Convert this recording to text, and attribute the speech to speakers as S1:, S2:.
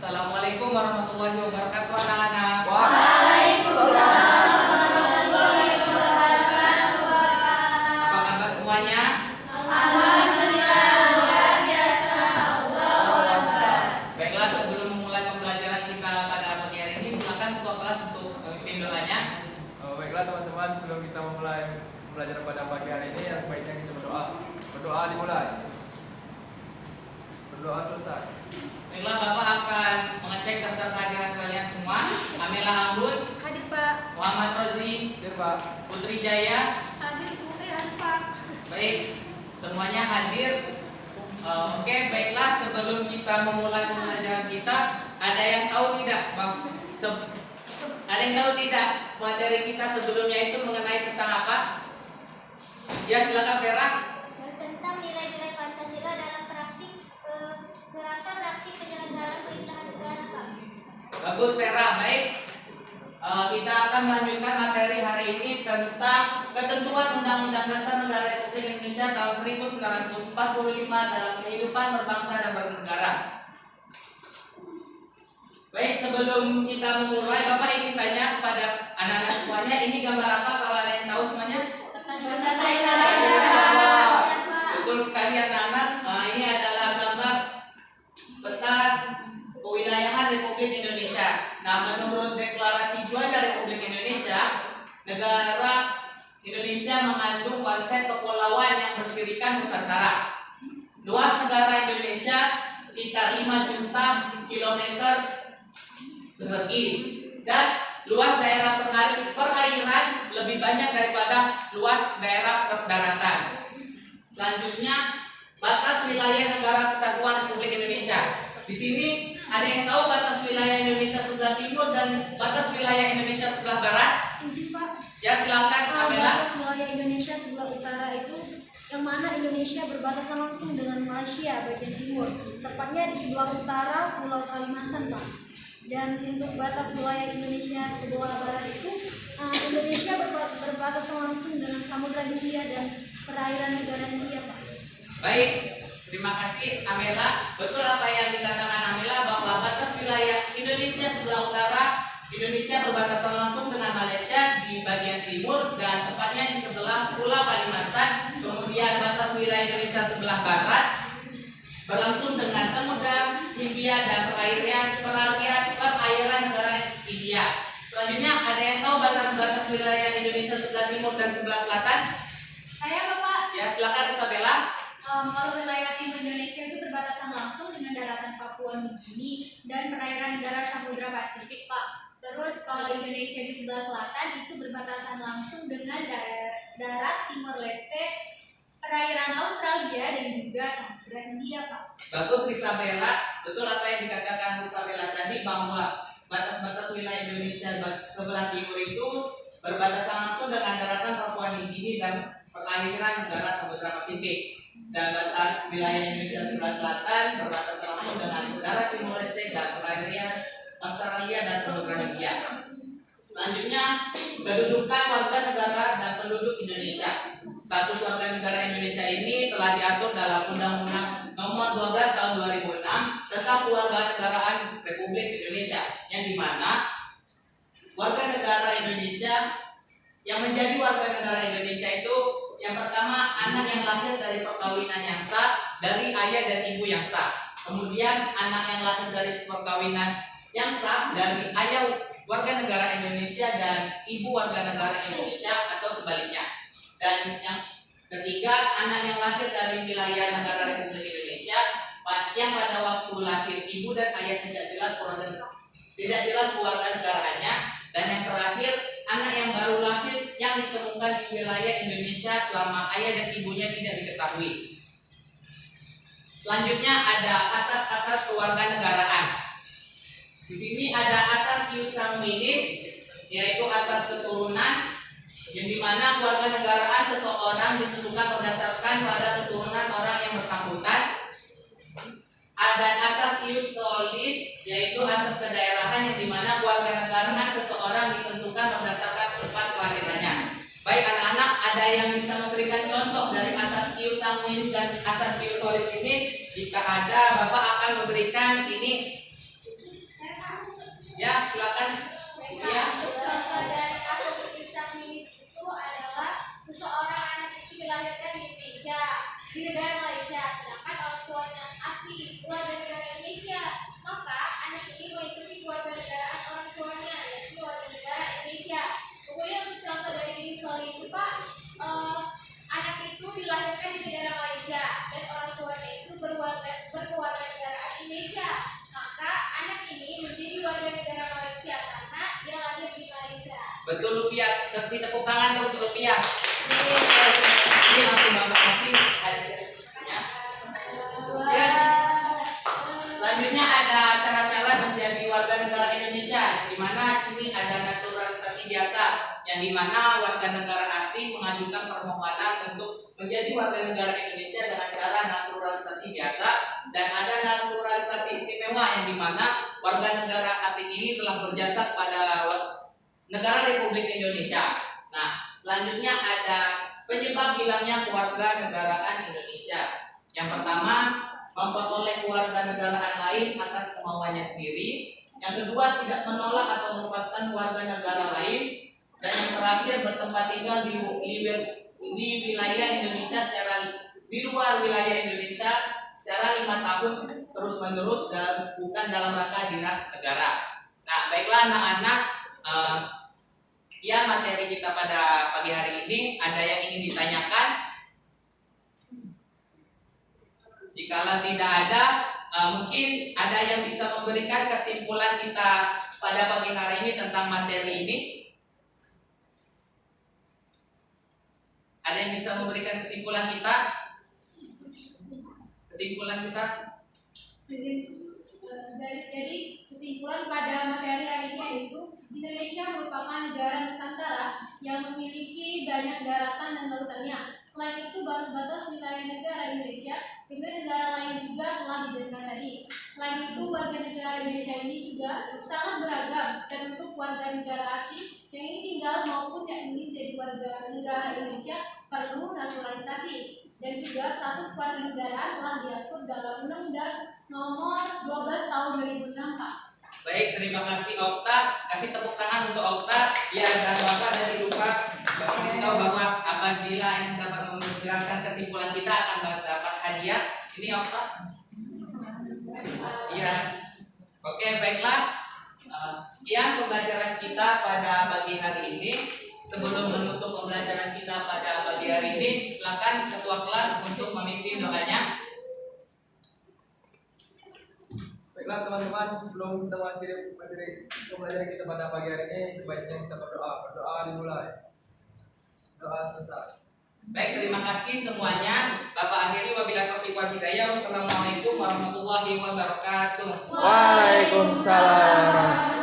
S1: Assalamualaikum warahmatullahi wabarakatuh anak-anak.
S2: Waalaikumsalam warahmatullahi wabarakatuh.
S1: Apa kabar semuanya?
S2: Alhamdulillah luar biasa. Allahu Akbar.
S1: Baiklah, sebelum memulai pembelajaran kita pada pagi hari ini, silakan ketua kelas untuk memimpin doanya.
S3: Baiklah teman-teman, sebelum kita memulai pembelajaran pada pagi hari ini, yang baiknya kita berdoa. Berdoa dimulai. Berdoa selesai.
S1: Baiklah, Bapak akan mengecek daftar kehadiran kalian semua. Amela Anggun,
S2: Hadir Pak.
S1: Muhammad Rozi,
S3: Hadir Pak.
S1: Putri Jaya.
S2: Hadir Bu. Hadir Pak.
S1: Baik, semuanya hadir. Oke, baiklah, sebelum kita memulai pembelajaran kita, ada yang tahu tidak, Bang? Ada yang tahu tidak materi kita sebelumnya itu mengenai tentang apa? Ya, silakan Vera.
S4: Tentang nilai-nilai Pancasila dalam kerangka praktik penyelenggaraan pemerintahan negara, Pak.
S1: Bagus Vera, baik. Kita akan melanjutkan materi hari ini tentang ketentuan Undang-Undang Dasar Negara Republik Indonesia tahun 1945 dalam kehidupan berbangsa dan bernegara. Baik, sebelum kita memulai, Bapak ingin tanya kepada anak-anak semuanya, ini gambar apa kalau ada yang tahu semuanya? Betul sekali anak-anak. Ini adalah gambar peta kewilayahan Republik Indonesia. Nah, menurut Deklarasi Juanda Republik Indonesia, negara Indonesia mengandung konsep kepulauan yang bercirikan Nusantara. Luas negara Indonesia sekitar 5 juta kilometer persegi dan luas daerah perairan lebih banyak daripada luas daerah daratan. Selanjutnya, batas wilayah negara kesatuan Republik Indonesia. Di sini ada yang tahu batas wilayah Indonesia sebelah timur dan batas wilayah Indonesia sebelah barat?
S2: Izin Pak.
S1: Ya, silakan Amela.
S2: Batas wilayah Indonesia sebelah utara itu yang mana Indonesia berbatasan langsung dengan Malaysia bagian timur, tepatnya di sebelah utara Pulau Kalimantan, Pak. Dan untuk batas wilayah Indonesia sebelah barat itu Indonesia berbatasan langsung dengan Samudra Hindia dan perairan negara India, Pak.
S1: Baik, terima kasih Amela. Betul apa yang dikatakan Amela bahwa batas wilayah Indonesia sebelah utara, Indonesia berbatasan langsung dengan Malaysia di bagian timur dan tepatnya di sebelah Pulau Kalimantan. Kemudian batas wilayah Indonesia sebelah barat berlangsung dengan Samudra Hindia dan perairan negara India. Selanjutnya ada yang tahu batas-batas wilayah Indonesia sebelah timur dan sebelah selatan?
S4: Saya, Bapak.
S1: Ya, silakan Isabella.
S4: Kalau wilayah timur Indonesia itu berbatasan langsung dengan daratan Papua Nugini dan perairan negara Samudra Pasifik, Pak. Terus kalau Indonesia di sebelah selatan itu berbatasan langsung dengan darat Timor Leste, perairan Australia dan juga Samudra Hindia, Pak.
S1: Bagus Isabella, betul apa yang dikatakan Isabella tadi bahwa batas-batas wilayah Indonesia sebelah timur itu berbatasan langsung dengan daratan Papua Nugini dan perairan negara Samudra Pasifik. Dan batas wilayah Indonesia sebelah selatan berbatasan langsung dengan darat Timor Leste dan perairan Australia dan Samudra Hindia. Selanjutnya, kedudukan warga negara dan penduduk Indonesia. Status warga negara Indonesia ini telah diatur dalam Undang-Undang Nomor 12 Tahun 2006 tentang Kewarganegaraan Republik Indonesia, yang dimana warga negara Indonesia yang menjadi warga negara Indonesia itu yang pertama anak yang lahir dari perkawinan yang sah dari ayah dan ibu yang sah. Kemudian anak yang lahir dari perkawinan yang sah dari ayah warga negara Indonesia dan ibu warga negara Indonesia atau sebaliknya. Dan yang ketiga, anak yang lahir dari wilayah negara Republik Indonesia yang pada waktu lahir ibu dan ayah tidak jelas keluarga negaranya. Dan yang terakhir, anak yang baru lahir yang ditemukan di wilayah Indonesia selama ayah dan ibunya tidak diketahui. Selanjutnya ada asas-asas kewarganegaraan. Di sini ada asas ius sanguinis, yaitu asas keturunan, yang dimana kewarganegaraan seseorang ditentukan berdasarkan pada keturunan orang yang bersangkutan. Ada asas ius solis, yaitu asas kedaerahan, yang dimana kewarganegaraan seseorang ditentukan berdasarkan tempat kelahirannya. Baik anak-anak, ada yang bisa memberikan contoh dari asas ius sanguinis dan asas ius solis ini? Jika ada, Bapak akan memberikan ini Ya, silakan. Ya.
S4: Contoh dari akun kisah minis itu adalah seseorang anak itu dilahirkan di Indonesia, di negara Malaysia, sedangkan orang tuanya asli warga negara Indonesia. Maka anak ini mengikuti keluarga negaraan orang tuanya, yaitu warga negara Indonesia. Kemudian untuk contoh dari story itu Pak, anak itu dilahirkan di negara Malaysia dan orang tuanya itu berkeluarga negaraan Indonesia. Maka anak ini menjadi warga negara Malaysia karena dia lahir di Malaysia.
S1: Betul Rupiah, kasih tepuk tangan dong untuk Rupiah. Ini langsung Bapak kasih hadiah. Ya. Selanjutnya ada syarat-syarat menjadi warga negara Indonesia, di mana sini ada naturalisasi biasa, yang di mana warga negara asing mengajukan permohonan untuk menjadi warga negara Indonesia dengan cara naturalisasi biasa, dan ada naturalisasi istimewa yang di mana warga negara asing ini telah berjasa pada negara Republik Indonesia. Nah, selanjutnya ada penyebab hilangnya keluarga negaraan Indonesia. Yang pertama, memperoleh keluarga negaraan lain atas kemauannya sendiri. Yang kedua, tidak menolak atau melepaskan keluarga negara lain. Dan yang terakhir, bertempat tinggal di wilayah Indonesia di luar wilayah Indonesia secara 5 tahun terus menerus dan bukan dalam rangka dinas negara. Nah, baiklah anak-anak, sekian materi kita pada pagi hari ini. Ada yang ingin ditanyakan? Jikalau tidak ada, mungkin ada yang bisa memberikan kesimpulan kita pada pagi hari ini tentang materi ini. Ada yang bisa memberikan kesimpulan kita? Kesimpulan kita?
S4: Jadi kesimpulan pada materi hari ini yaitu Indonesia merupakan negara Nusantara yang memiliki banyak daratan dan lautannya. Selain itu, batas-batas wilayah negara Indonesia dengan negara lain juga telah dijelaskan tadi. Selain itu, warga negara Indonesia ini juga sangat beragam, dan untuk warga negara asing yang ingin tinggal maupun yang ingin jadi warga negara Indonesia perlu naturalisasi. Dan juga status kewarganegaraan telah diatur dalam Undang-Undang Nomor 12 Tahun 2006, Pak.
S1: Baik, terima kasih Okta. Kasih tepuk tangan untuk Okta. Ya, dan Bapak dari lupa kasih tahu bahwa apabila yang dapat menjelaskan kesimpulan kita akan dapat hadiah. Ini Okta. Iya. Oke, baiklah. Sekian pembelajaran kita pada pagi hari ini. Sebelum menutup pembelajaran kita pada pagi hari ini, silakan ketua kelas untuk memimpin doanya.
S3: Baiklah teman-teman, sebelum kita mengakhiri materi pembelajaran kita pada pagi hari ini, sebaiknya kita berdoa. Berdoa dimulai. Doa selesai.
S1: Baik, terima kasih semuanya. Bapak akhiri wabillahi taufiq wal hidayah. Wassalamualaikum warahmatullahi wabarakatuh.
S3: Waalaikumsalam.